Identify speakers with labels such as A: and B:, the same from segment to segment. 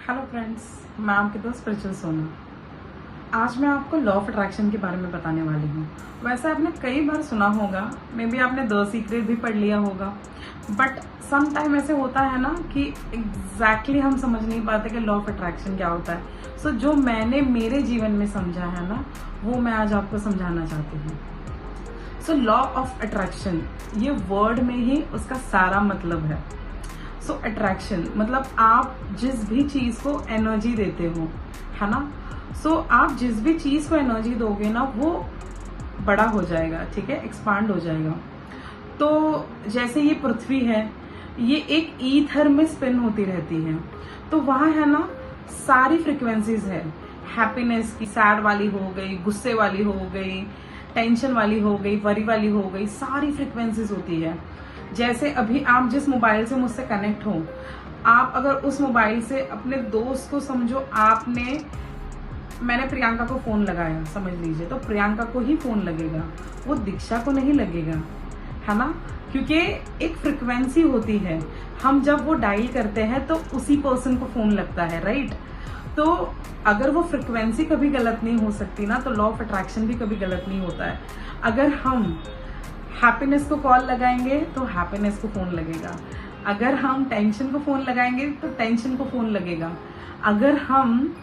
A: Hello friends, मैं आपके दोस्त स्पिरिचुअल सोना। आज मैं आपको लॉ ऑफ अट्रैक्शन के बारे में बताने वाली हूँ। वैसे आपने कई बार सुना होगा, मे बी आपने द सीक्रेट भी पढ़ लिया होगा, बट सम टाइम ऐसे होता है ना कि एग्जैक्टली हम समझ नहीं पाते कि लॉ ऑफ अट्रैक्शन क्या होता है। सो जो मैंने मेरे जीवन में समझा है ना, वो मैं आज आपको समझाना चाहती हूँ। सो लॉ ऑफ अट्रैक्शन, ये वर्ड में ही उसका सारा मतलब है। सो अट्रैक्शन मतलब आप जिस भी चीज को एनर्जी देते हो, है ना। सो आप जिस भी चीज को एनर्जी दोगे ना, वो बड़ा हो जाएगा, ठीक है, एक्सपांड हो जाएगा। तो जैसे ये पृथ्वी है, ये एक ईथर में स्पिन होती रहती है, तो वहां है ना सारी फ्रिक्वेंसीज है। हैप्पीनेस की सैड वाली हो गई, गुस्से वाली हो गई, टेंशन वाली हो गई, वरी वाली हो गई, सारी फ्रिक्वेंसीज होती है। जैसे अभी आप जिस मोबाइल से मुझसे कनेक्ट हो, आप अगर उस मोबाइल से अपने दोस्त को समझो, मैंने प्रियंका को फोन लगाया समझ लीजिए, तो प्रियंका को ही फोन लगेगा, वो दीक्षा को नहीं लगेगा, है ना। क्योंकि एक फ्रिक्वेंसी होती है, हम जब वो डायल करते हैं तो उसी पर्सन को फोन लगता है, राइट। तो अगर वो फ्रिक्वेंसी कभी गलत नहीं हो सकती ना, तो लॉ ऑफ अट्रैक्शन भी कभी गलत नहीं होता है। अगर हम हैप्पीनेस को कॉल लगाएंगे तो हैप्पीनेस को फोन लगेगा, अगर हम टेंशन को फोन लगाएंगे तो टेंशन को फोन लगेगा, अगर हम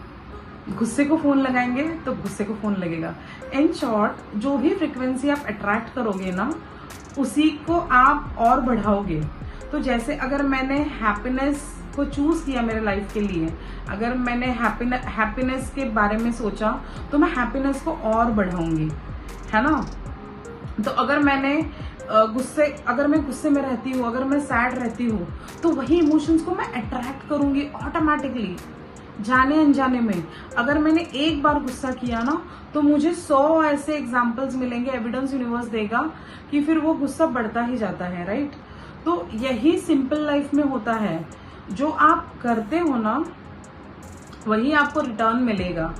A: गुस्से को फोन लगाएंगे तो गुस्से को फोन लगेगा। इन शॉर्ट, जो भी फ्रिक्वेंसी आप अट्रैक्ट करोगे ना, उसी को आप और बढ़ाओगे। तो जैसे अगर मैंने हैप्पीनेस को चूज किया मेरे लाइफ के लिए, अगर मैंने हैप्पीनेस के बारे में सोचा, तो मैं हैप्पीनेस को और बढ़ाऊंगी, है ना। तो अगर मैं गुस्से में रहती हूँ, अगर मैं सैड रहती हूँ, तो वही इमोशंस को मैं अट्रैक्ट करूंगी ऑटोमेटिकली, जाने अनजाने में। अगर मैंने एक बार गुस्सा किया ना, तो मुझे 100 ऐसे एग्जाम्पल्स मिलेंगे, एविडेंस यूनिवर्स देगा कि फिर वो गुस्सा बढ़ता ही जाता है, राइट। तो यही सिंपल लाइफ में होता है, जो आप करते हो ना, वही आपको रिटर्न मिलेगा,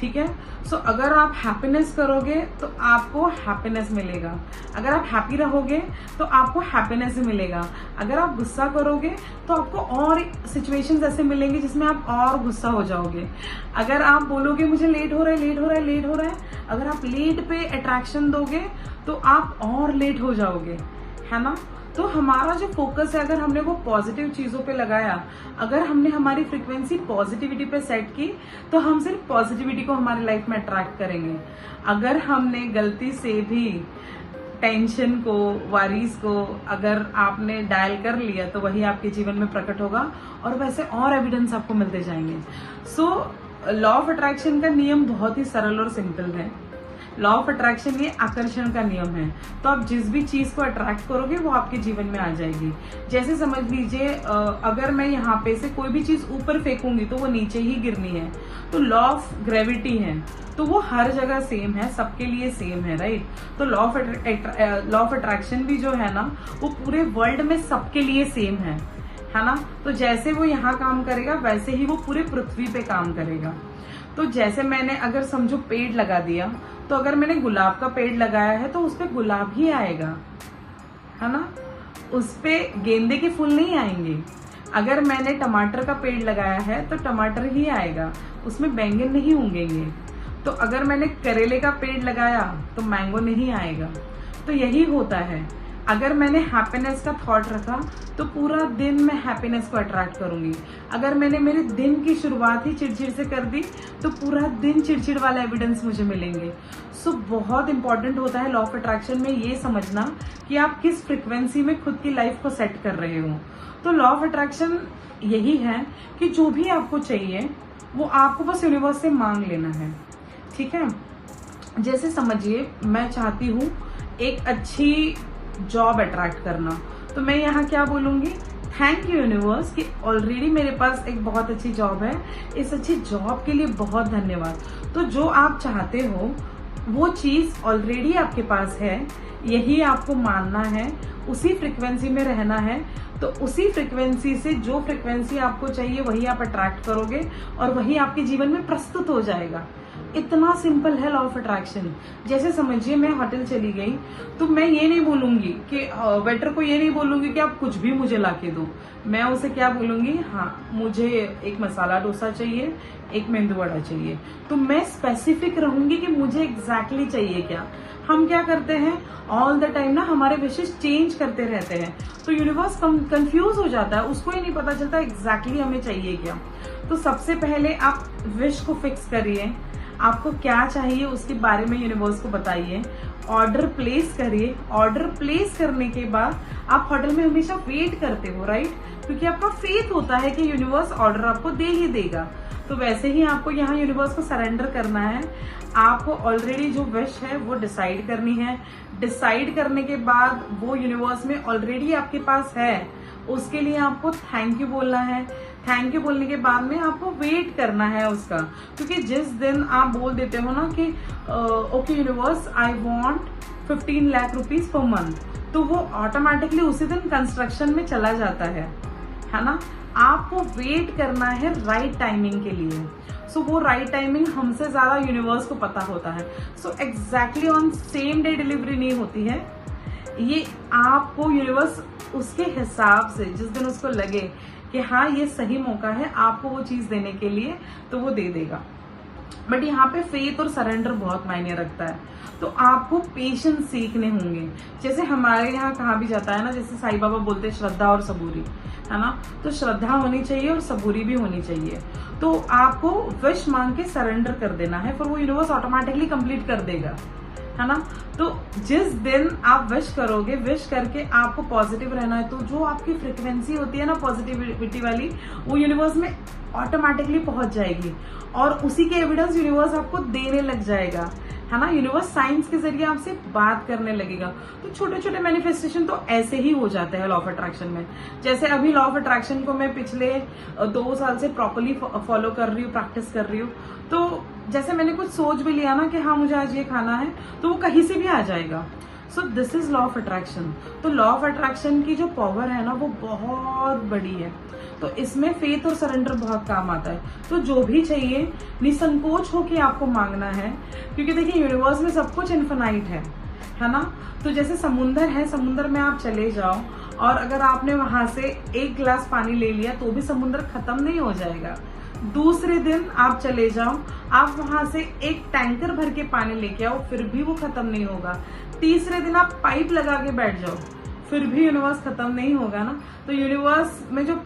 A: ठीक है। सो अगर आप हैप्पीनेस करोगे तो आपको हैप्पीनेस मिलेगा, अगर आप हैप्पी रहोगे तो आपको हैप्पीनेस ही मिलेगा, अगर आप गुस्सा करोगे तो आपको और सिचुएशंस ऐसे मिलेंगे जिसमें आप और गुस्सा हो जाओगे। अगर आप बोलोगे मुझे लेट हो रहा है, अगर आप लेट पे अट्रैक्शन दोगे तो आप और लेट हो जाओगे, है ना। तो हमारा जो फोकस है, अगर हमने वो पॉजिटिव चीजों पे लगाया, अगर हमने हमारी फ्रीक्वेंसी पॉजिटिविटी पे सेट की, तो हम सिर्फ पॉजिटिविटी को हमारी लाइफ में अट्रैक्ट करेंगे। अगर हमने गलती से भी टेंशन को, वरीज को अगर आपने डायल कर लिया, तो वही आपके जीवन में प्रकट होगा, और वैसे और एविडेंस आपको मिलते जाएंगे। सो लॉ ऑफ अट्रैक्शन का नियम बहुत ही सरल और सिंपल है। लॉ ऑफ अट्रैक्शन ये आकर्षण का नियम है। तो आप जिस भी चीज को अट्रैक्ट करोगे, वो आपके जीवन में आ जाएगी। जैसे समझ लीजिए, अगर मैं यहाँ पे से कोई भी चीज ऊपर फेंकूंगी तो वो नीचे ही गिरनी है। तो लॉ ऑफ ग्रेविटी है, तो वो हर जगह सेम है, सबके लिए सेम है, राइट। तो लॉ ऑफ अट्रैक्शन भी जो है ना, वो पूरे वर्ल्ड में सबके लिए सेम है ना। तो जैसे वो यहाँ काम करेगा, वैसे ही वो पूरे पृथ्वी पे काम करेगा। तो जैसे मैंने अगर समझो पेड़ लगा दिया, तो अगर मैंने गुलाब का पेड़ लगाया है तो उस पे गुलाब ही आएगा, है ना, उस पे गेंदे के फूल नहीं आएंगे। अगर मैंने टमाटर का पेड़ लगाया है तो टमाटर ही आएगा, उसमें बैंगन नहीं उगेंगे। तो अगर मैंने करेले का पेड़ लगाया तो मैंगो नहीं आएगा। तो यही होता है, अगर मैंने हैप्पीनेस का थॉट रखा तो पूरा दिन मैं हैप्पीनेस को अट्रैक्ट करूंगी। अगर मैंने मेरे दिन की शुरुआत ही चिड़चिड़ से कर दी, तो पूरा दिन चिड़चिड़ वाला एविडेंस मुझे मिलेंगे। सो बहुत इंपॉर्टेंट होता है लॉ ऑफ अट्रैक्शन में ये समझना कि आप किस फ्रिक्वेंसी में खुद की लाइफ को सेट कर रहे हो। तो लॉ ऑफ अट्रैक्शन यही है कि जो भी आपको चाहिए, वो आपको बस यूनिवर्स से मांग लेना है, ठीक है। जैसे समझिए, मैं चाहती हूँ एक अच्छी जॉब अट्रैक्ट करना, तो मैं यहाँ क्या बोलूंगी, थैंक यू यूनिवर्स कि ऑलरेडी मेरे पास एक बहुत अच्छी जॉब है, इस अच्छी जॉब के लिए बहुत धन्यवाद। तो जो आप चाहते हो वो चीज ऑलरेडी आपके पास है, यही आपको मानना है, उसी फ्रिक्वेंसी में रहना है। तो उसी फ्रिक्वेंसी से जो फ्रिक्वेंसी आपको चाहिए, वही आप अट्रैक्ट करोगे और वही आपके जीवन में प्रस्तुत हो जाएगा। इतना सिंपल है लॉ ऑफ अट्रैक्शन। जैसे समझिए मैं होटल चली गई तो मैं ये नहीं बोलूंगी कि वेटर को ये नहीं बोलूंगी कि आप कुछ भी मुझे लाके दो। मैं उसे क्या बोलूंगी, हाँ मुझे एक मसाला डोसा चाहिए, एक मेंदू वड़ा चाहिए। तो मैं स्पेसिफिक रहूंगी कि मुझे एग्जैक्टली चाहिए क्या। हम क्या करते हैं ऑल द टाइम ना, हमारे विशेष चेंज करते रहते हैं, तो यूनिवर्स कंफ्यूज हो जाता है, उसको ही नहीं पता चलता एग्जैक्टली हमें चाहिए क्या। तो सबसे पहले आप विश को फिक्स करिए, आपको क्या चाहिए उसके बारे में यूनिवर्स को बताइए, ऑर्डर प्लेस करिए। ऑर्डर प्लेस करने के बाद आप होटल में हमेशा वेट करते हो, राइट, क्योंकि आपका फेथ होता है कि यूनिवर्स ऑर्डर आपको दे ही देगा। तो वैसे ही आपको यहाँ यूनिवर्स को सरेंडर करना है। आपको ऑलरेडी जो विश है वो डिसाइड करनी है। डिसाइड करने के बाद वो यूनिवर्स में ऑलरेडी आपके पास है, उसके लिए आपको थैंक यू बोलना है। थैंक यू बोलने के बाद में आपको वेट करना है उसका, क्योंकि जिस दिन आप बोल देते हो ना कि okay universe I want 15 lakh rupees per month, तो वो ऑटोमेटिकली उसी दिन कंस्ट्रक्शन में चला जाता है ना। आपको वेट करना है राइट टाइमिंग के लिए। सो वो राइट टाइमिंग हमसे ज्यादा यूनिवर्स को पता होता है। So exactly on same day delivery नहीं होती है, ये आपको यूनिवर्स उसके हिसाब से जिस दिन उसको लगे कि हाँ ये सही मौका है आपको वो चीज देने के लिए, तो वो दे देगा। बट यहाँ पे फेथ और सरेंडर बहुत मायने रखता है। तो आपको पेशेंस सीखने होंगे। जैसे हमारे यहाँ कहा भी जाता है ना, जैसे साईं बाबा बोलते हैं श्रद्धा और सबूरी, है ना, तो श्रद्धा होनी चाहिए और सबूरी भी होनी चाहिए। तो आपको विश मांग के सरेंडर कर देना है, फिर वो यूनिवर्स ऑटोमेटिकली कंप्लीट कर देगा, है ना। तो जिस दिन आप विश करोगे, विश करके आपको पॉजिटिव रहना है, तो जो आपकी फ्रिक्वेंसी होती है ना पॉजिटिविटी वाली, वो यूनिवर्स में ऑटोमेटिकली पहुंच जाएगी और उसी के एविडेंस यूनिवर्स आपको देने लग जाएगा, है ना। यूनिवर्स साइंस के जरिए आपसे बात करने लगेगा। तो छोटे छोटे मैनिफेस्टेशन तो ऐसे ही हो जाते हैं लॉ ऑफ अट्रैक्शन में। जैसे अभी लॉ ऑफ अट्रैक्शन को मैं पिछले 2 साल से प्रॉपरली फॉलो कर रही हूँ, प्रैक्टिस कर रही हूँ। तो जैसे मैंने कुछ सोच भी लिया ना कि हाँ मुझे आज ये खाना है, तो वो कहीं से भी आ जाएगा। So this is law of attraction. तो लॉ ऑफ अट्रैक्शन की जो पावर है ना वो बहुत बड़ी है। तो इसमें फेथ और सरेंडर बहुत काम आता है। तो जो भी चाहिए निसंकोच होके आपको मांगना है, क्योंकि देखिए यूनिवर्स में सब कुछ इन्फिनाइट है ना। तो जैसे समुंदर है, समुंदर में आप चले जाओ और अगर आपने वहां से 1 गिलास पानी ले लिया तो भी समुंदर खत्म नहीं हो जाएगा। दूसरे दिन आप चले जाओ, आप वहां से 1 टैंकर भर के पानी लेके आओ, फिर भी वो खत्म नहीं होगा। तीसरे दिन आप पाइप लगा के बैठ जाओ, फिर भी यूनिवर्स खत्म नहीं होगा ना। तो यूनिवर्स में जो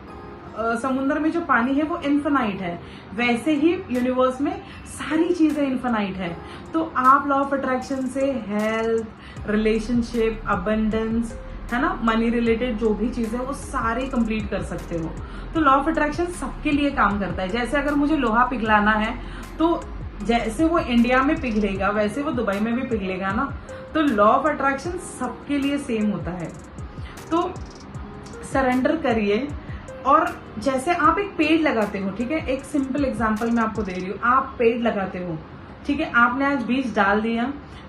A: समुद्र में जो पानी है वो इन्फिनाइट है, वैसे ही यूनिवर्स में सारी चीजें इन्फिनाइट है। तो आप लॉ ऑफ अट्रैक्शन से हेल्थ, रिलेशनशिप, अबंडेंस, है ना, मनी रिलेटेड जो भी चीजें वो सारे कंप्लीट कर सकते हो। तो लॉ ऑफ अट्रैक्शन सबके लिए काम करता है। जैसे अगर मुझे लोहा पिघलाना है तो जैसे वो इंडिया में पिघलेगा वैसे वो दुबई में भी पिघलेगा ना। तो लॉ ऑफ अट्रैक्शन सबके लिए सेम होता है। तो सरेंडर करिए। और जैसे आप एक पेड़ लगाते हो, ठीक है, एक सिंपल एग्जांपल मैं आपको दे रही हूँ। आप पेड़ लगाते हो, ठीक है, आपने आज बीज डाल दिया।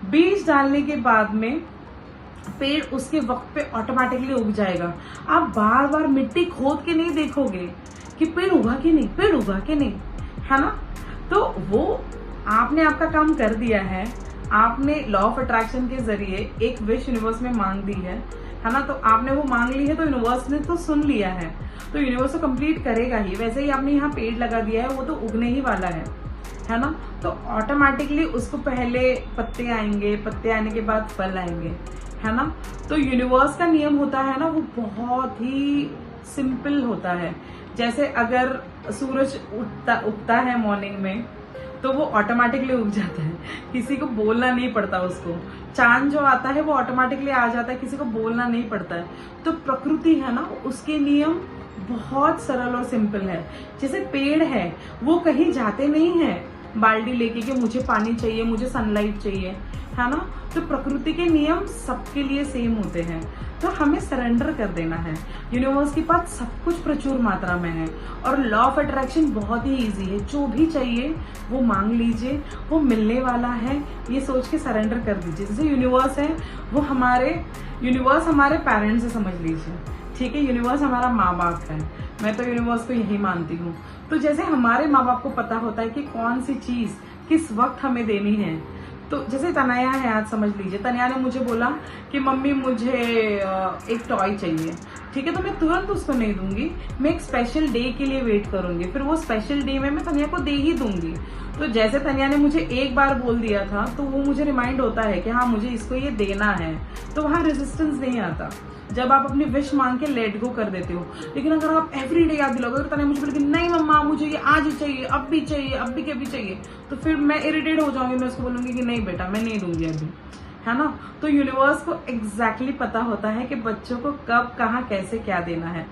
A: बीज डालने के बाद में पेड़ उसके वक्त पे ऑटोमेटिकली उग जाएगा। आप बार बार मिट्टी खोद के नहीं देखोगे कि पेड़ उगा कि नहीं, पेड़ उगा कि नहीं, है ना। तो वो आपने आपका काम कर दिया है। आपने लॉ ऑफ अट्रैक्शन के जरिए एक विश यूनिवर्स में मांग दी है ना। तो आपने वो मांग ली है तो यूनिवर्स ने तो सुन लिया है, तो यूनिवर्स तो कंप्लीट करेगा ही। वैसे ही आपने यहाँ पेड़ लगा दिया है, वो तो उगने ही वाला है ना। तो ऑटोमेटिकली उसको पहले पत्ते आएंगे, पत्ते आने के बाद फल आएंगे, है ना। तो यूनिवर्स का नियम होता है ना, वो बहुत ही सिंपल होता है। जैसे अगर सूरज उगता है मॉर्निंग में तो वो ऑटोमेटिकली उग जाता है, किसी को बोलना नहीं पड़ता उसको। चांद जो आता है वो ऑटोमेटिकली आ जाता है, किसी को बोलना नहीं पड़ता है। तो प्रकृति है ना, उसके नियम बहुत सरल और सिंपल है। जैसे पेड़ है वो कहीं जाते नहीं है बाल्टी लेके कि मुझे पानी चाहिए, मुझे सनलाइट चाहिए, है ना। तो प्रकृति के नियम सबके लिए सेम होते हैं। तो हमें सरेंडर कर देना है। यूनिवर्स के पास सब कुछ प्रचुर मात्रा में है और लॉ ऑफ अट्रैक्शन बहुत ही इजी है। जो भी चाहिए वो मांग लीजिए, वो मिलने वाला है, ये सोच के सरेंडर कर दीजिए। जैसे यूनिवर्स है वो यूनिवर्स हमारे पेरेंट्स से समझ लीजिए, ठीक है। यूनिवर्स हमारा माँ बाप है, मैं तो यूनिवर्स को यही मानती हूँ। तो जैसे हमारे माँ बाप को पता होता है कि कौन सी चीज किस वक्त हमें देनी है। तो जैसे तनया है, आज समझ लीजिए तनया ने मुझे बोला कि मम्मी मुझे एक टॉय चाहिए, ठीक है, तो मैं तुरंत उसको नहीं दूंगी, मैं एक स्पेशल डे के लिए वेट करूंगी, फिर वो स्पेशल डे में मैं तनया को दे ही दूंगी। तो जैसे तनया ने मुझे एक बार बोल दिया था तो वो मुझे रिमाइंड होता है कि हाँ मुझे इसको ये देना है, तो वहां रेजिस्टेंस नहीं आता जब आप अपनी विश मांग के लेट गो कर देते हो। लेकिन अगर आप एवरी डे याद दिलाओगे, तने मुझे बोलेगी नहीं मम्मा मुझे ये आज ही चाहिए, अब भी चाहिए, अब भी कभी चाहिए, तो फिर मैं इरिटेट हो जाऊंगी, मैं उसको बोलूंगी कि नहीं बेटा मैं नहीं दूंगी अभी, है ना। तो यूनिवर्स को एग्जैक्टली पता होता है कि बच्चों को कब कहाँ कैसे क्या देना है,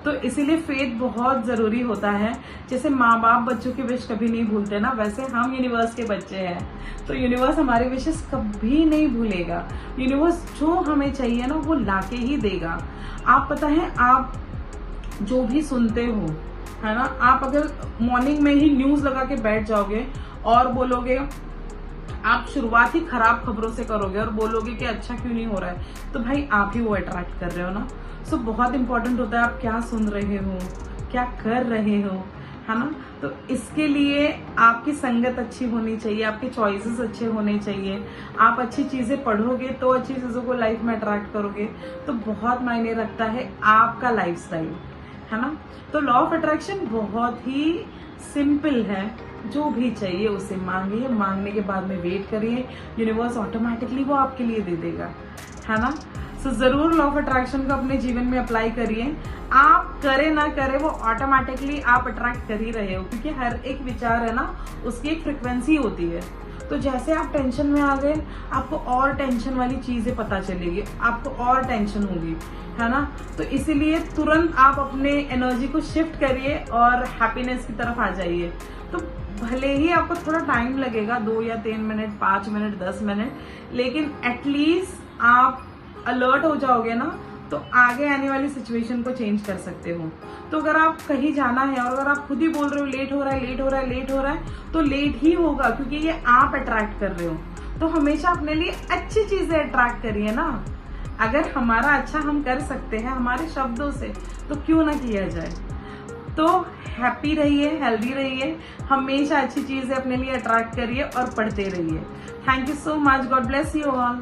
A: तो इसीलिए फेथ बहुत जरूरी होता है। जैसे माँ बाप बच्चों की विश कभी नहीं भूलते ना, वैसे हम यूनिवर्स के बच्चे हैं, तो यूनिवर्स हमारे विशेष कभी नहीं भूलेगा। यूनिवर्स जो हमें चाहिए ना वो लाके ही देगा। आप पता है, आप जो भी सुनते हो, है ना, आप अगर मॉर्निंग में ही न्यूज लगा के बैठ जाओगे और बोलोगे, आप शुरुआत ही खराब खबरों से करोगे और बोलोगे कि अच्छा क्यों नहीं हो रहा है, तो भाई आप ही वो अट्रैक्ट कर रहे हो ना। सो बहुत इंपॉर्टेंट होता है आप क्या सुन रहे हो, क्या कर रहे हो, है ना। तो इसके लिए आपकी संगत अच्छी होनी चाहिए, आपके चॉइसेस अच्छे होने चाहिए, आप अच्छी चीजें पढ़ोगे तो अच्छी चीजों को लाइफ में अट्रैक्ट करोगे, तो बहुत मायने रखता है आपका लाइफस्टाइल, है ना। तो लॉ ऑफ अट्रैक्शन बहुत ही सिंपल है, जो भी चाहिए उसे मांगिए, मांगने के बाद में वेट करिए, यूनिवर्स ऑटोमेटिकली वो आपके लिए दे देगा, है ना। सो जरूर लॉ ऑफ अट्रैक्शन को अपने जीवन में अप्लाई करिए। आप करे ना करे वो ऑटोमेटिकली आप अट्रैक्ट कर ही रहे हो, क्योंकि हर एक विचार है ना उसकी एक फ्रिक्वेंसी होती है। तो जैसे आप टेंशन में आ गए, आपको और टेंशन वाली चीजें पता चलेगी, आपको और टेंशन होगी, है ना। तो इसीलिए तुरंत आप अपने एनर्जी को शिफ्ट करिए और हैप्पीनेस की तरफ आ जाइए। तो भले ही आपको थोड़ा टाइम लगेगा, 2 या 3 मिनट, 5 मिनट, 10 मिनट, लेकिन एटलीस्ट आप अलर्ट हो जाओगे ना, तो आगे आने वाली सिचुएशन को चेंज कर सकते हो। तो अगर आप कहीं जाना है और अगर आप खुद ही बोल रहे हो लेट हो रहा है, लेट हो रहा है, लेट हो रहा है, तो लेट ही होगा, क्योंकि ये आप अट्रैक्ट कर रहे हो। तो हमेशा अपने लिए अच्छी चीजें अट्रैक्ट करिए ना। अगर हमारा अच्छा हम कर सकते हैं हमारे शब्दों से, तो क्यों ना किया जाए। तो हैप्पी रहिए, हेल्दी रहिए, हमेशा अच्छी चीजें अपने लिए अट्रैक्ट करिए और पढ़ते रहिए। Thank you so much, God bless you all.